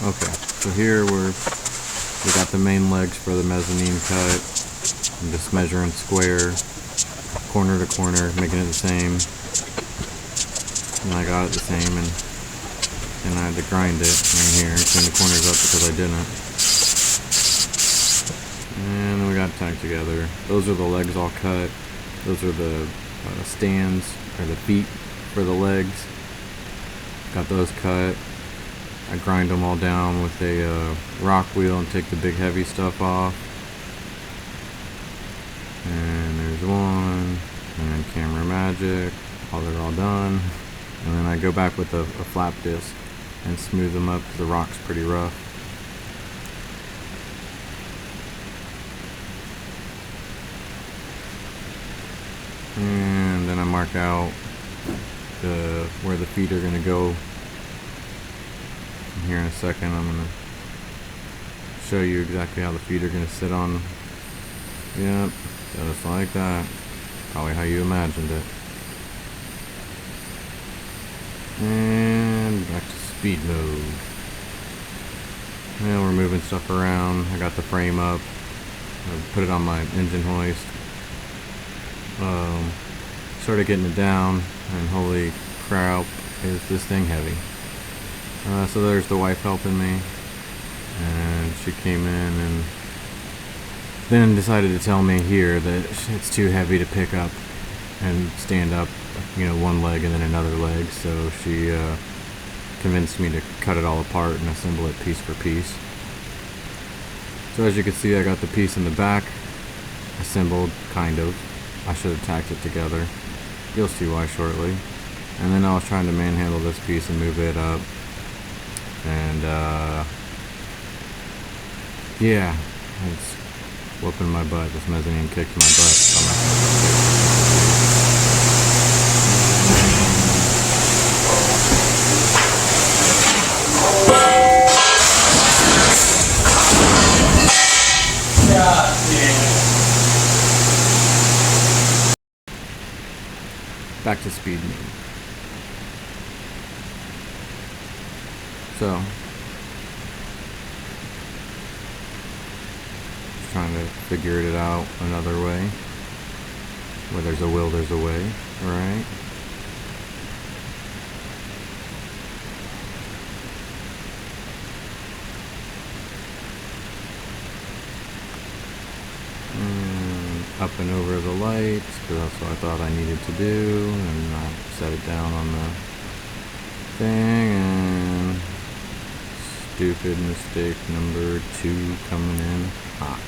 Okay, so here we got the main legs for the mezzanine cut. I'm just measuring square, corner to corner, making it the same. And I got it the same, and I had to grind it in here, clean the corners up because I didn't. And then we got it tacked together. Those are the legs all cut. Those are the stands, or the feet for the legs. Got those cut. I grind them all down with a rock wheel and take the big heavy stuff off. And there's one, and camera magic, they're all done. And then I go back with a flap disc and smooth them up because the rock's pretty rough. And then I mark out where the feet are going to go. And here in a second I'm going to show you exactly how the feet are going to sit on. Yep, just like that. Probably how you imagined it. And back to speed mode. And we're moving stuff around. I got the frame up. I put it on my engine hoist. Started getting it down, and holy crap, is this thing heavy. So there's the wife helping me, and she came in and then decided to tell me here that it's too heavy to pick up and stand up, one leg and then another leg. So she convinced me to cut it all apart and assemble it piece for piece. So as you can see, I got the piece in the back assembled, kind of. I should have tacked it together. You'll see why shortly. And then I was trying to manhandle this piece and move it up. And yeah, it's whooping my butt. This mezzanine kicked my butt. Back to speed mode. So, just trying to figure it out another way. Where there's a will, there's a way, right? Up and over the lights, because that's what I thought I needed to do, and I set it down on the thing, and stupid mistake number 2 coming in hot.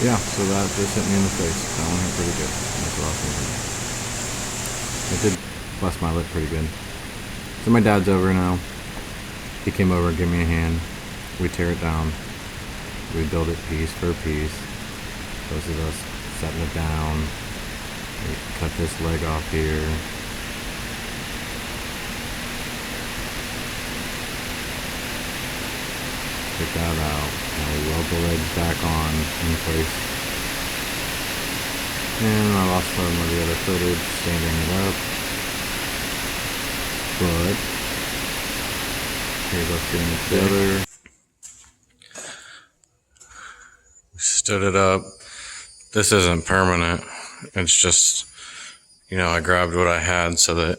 Yeah, so that just hit me in the face. That one hit pretty good. That's what I was thinking. It did bust my lip pretty good. So my dad's over now. He came over and gave me a hand. We tear it down. We build it piece for piece. This is us setting it down. We cut this leg off here. Take that out. Now we weld the legs back on in place. And I lost some of the other footage standing it up. But here's us getting it together. We stood it up. This isn't permanent. It's just, I grabbed what I had so that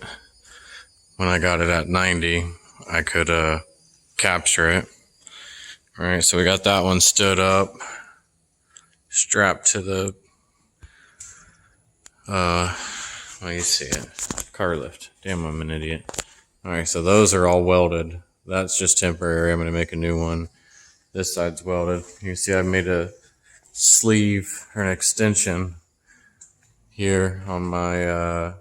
when I got it at 90, I could capture it. Alright, so we got that one stood up, strapped to the, well, you see it, car lift. Damn, I'm an idiot. Alright, so those are all welded. That's just temporary. I'm going to make a new one. This side's welded. You see I made a sleeve or an extension here on my,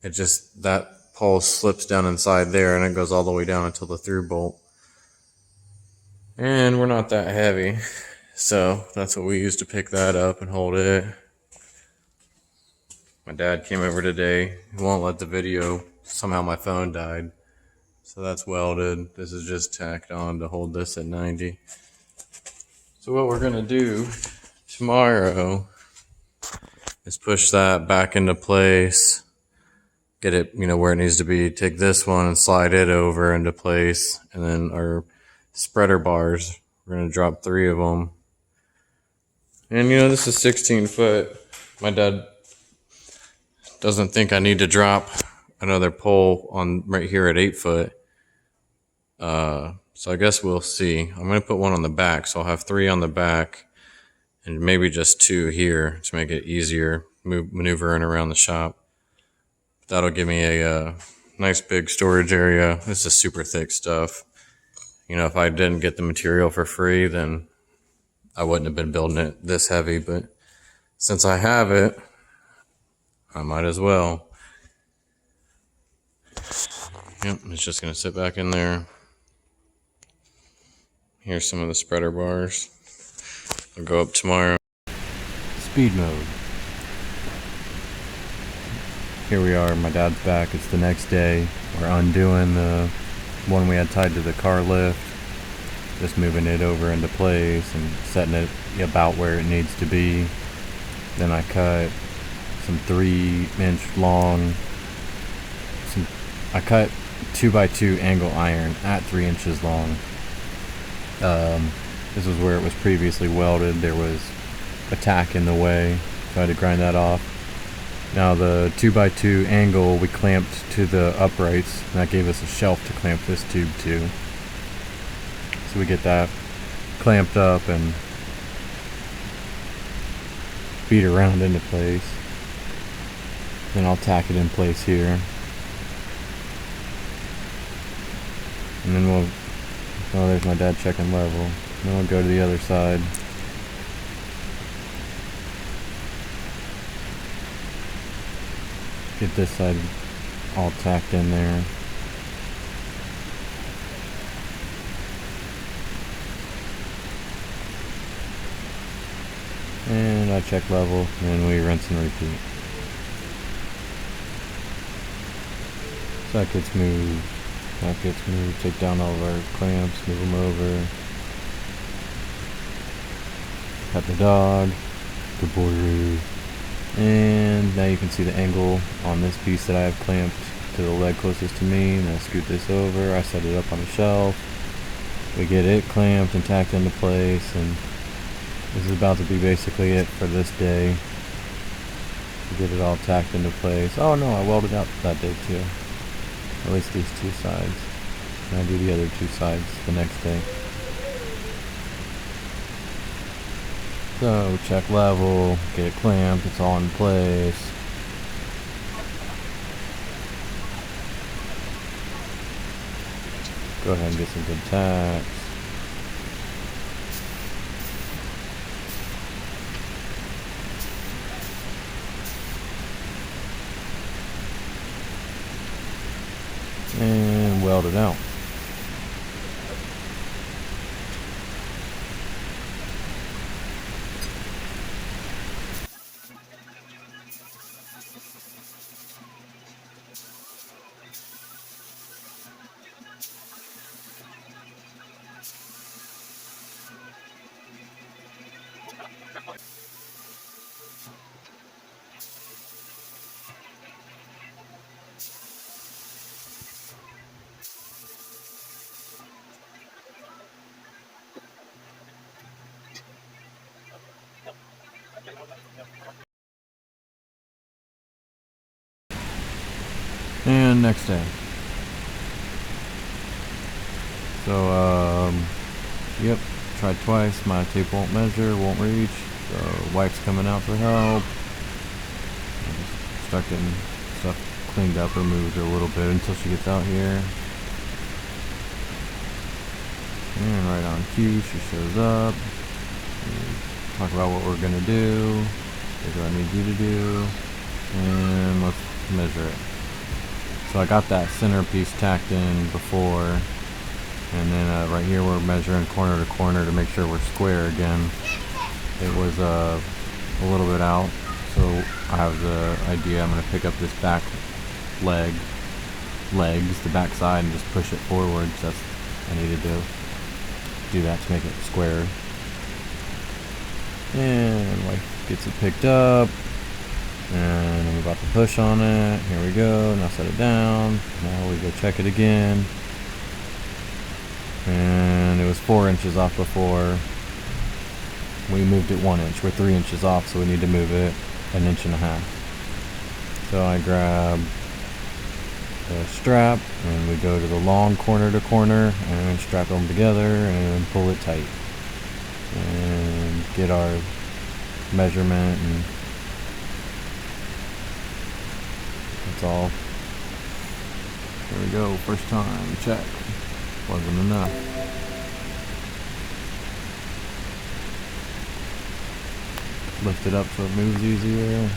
it just, that pole slips down inside there and it goes all the way down until the through bolt. And we're not that heavy, so that's what we use to pick that up and hold it. My dad came over today. He won't let the video, somehow my phone died. So that's welded. This is just tacked on to hold this at 90. So what we're gonna do tomorrow is push that back into place, get it, where it needs to be, take this one and slide it over into place, and then our spreader bars, we're going to drop 3 of them. And this is 16 foot. My dad doesn't think I need to drop another pole on right here at 8 foot. So I guess we'll see. I'm going to put one on the back, so I'll have 3 on the back and maybe just 2 here to make it easier maneuvering around the shop. That'll give me a nice big storage area. This is super thick stuff. If I didn't get the material for free, then I wouldn't have been building it this heavy. But since I have it, I might as well. Yep, it's just going to sit back in there. Here's some of the spreader bars. I'll go up tomorrow. Speed mode. Here we are, my dad's back. It's the next day. We're undoing the one we had tied to the car lift, just moving it over into place and setting it about where it needs to be. Then I cut some 3-inch long, I cut 2x2 angle iron at 3 inches long. This was where it was previously welded. There was a tack in the way, so I had to grind that off. Now the 2x2 angle we clamped to the uprights, and that gave us a shelf to clamp this tube to. So we get that clamped up and beat around into place. Then I'll tack it in place here. And then oh, there's my dad checking level. Then we'll go to the other side. Get this side all tacked in there. And I check level, and then we rinse and repeat. So that gets moved. That gets moved. Take down all of our clamps, move them over. Cut the dog. The border. And now you can see the angle on this piece that I have clamped to the leg closest to me. And I scoot this over. I set it up on the shelf. We get it clamped and tacked into place, and this is about to be basically it for this day. Get it all tacked into place. Oh no, I welded out that day too. At least these 2 sides. And I'll do the other 2 sides the next day. So check level, get it clamped, it's all in place. Go ahead and get some good tacks. And weld it out. And next day. So Yep, tried twice. My tape won't measure, won't reach. So wife's coming out for help. I just start getting stuff cleaned up or moved a little bit until she gets out here. And right on cue, she shows up. We talk about what we're gonna do. What do I need you to do? And let's measure it. So I got that centerpiece tacked in before. And then right here we're measuring corner to corner to make sure we're square again. It was a little bit out, so I have the idea I'm going to pick up this back legs, the back side, and just push it forward. So that's I needed to do that to make it square. And wife gets it picked up, and I'm about to push on it. Here we go. Now set it down. Now we go check it again. And it was 4 inches off before. We moved it 1 inch. We're 3 inches off, so we need to move it 1.5 inches. So I grab the strap and we go to the long corner to corner and strap them together and pull it tight and get our measurement, and that's all. Here we go, first time check. Wasn't enough. Lift it up so it moves easier.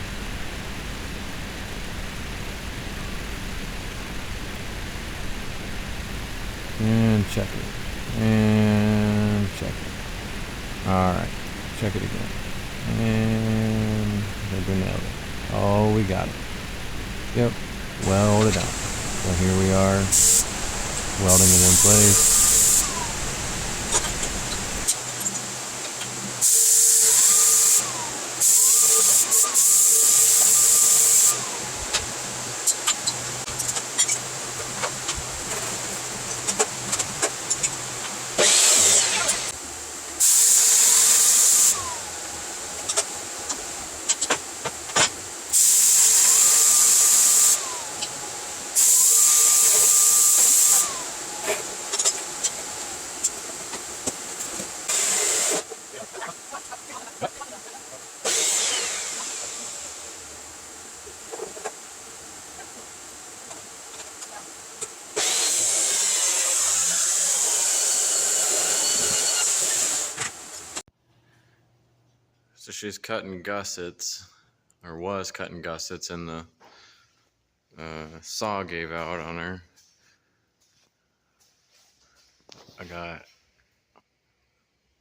And check it. And check it. Alright. Check it again. And I think we nailed it. Oh, we got it. Yep. Welded out. So here we are. Welding it in place. So she's cutting gussets, or was cutting gussets, and the saw gave out on her. I got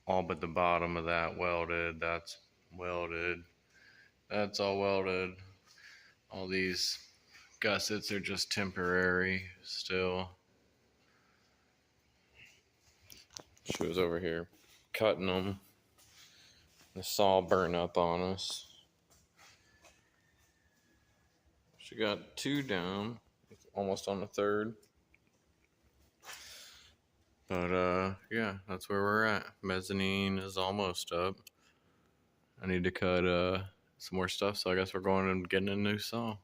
all but the bottom of that welded. That's welded. That's all welded. All these gussets are just temporary still. She was over here cutting them. The saw burned up on us. She got 2 down, almost on the 3rd. But yeah, that's where we're at. Mezzanine is almost up. I need to cut some more stuff, so I guess we're going and getting a new saw.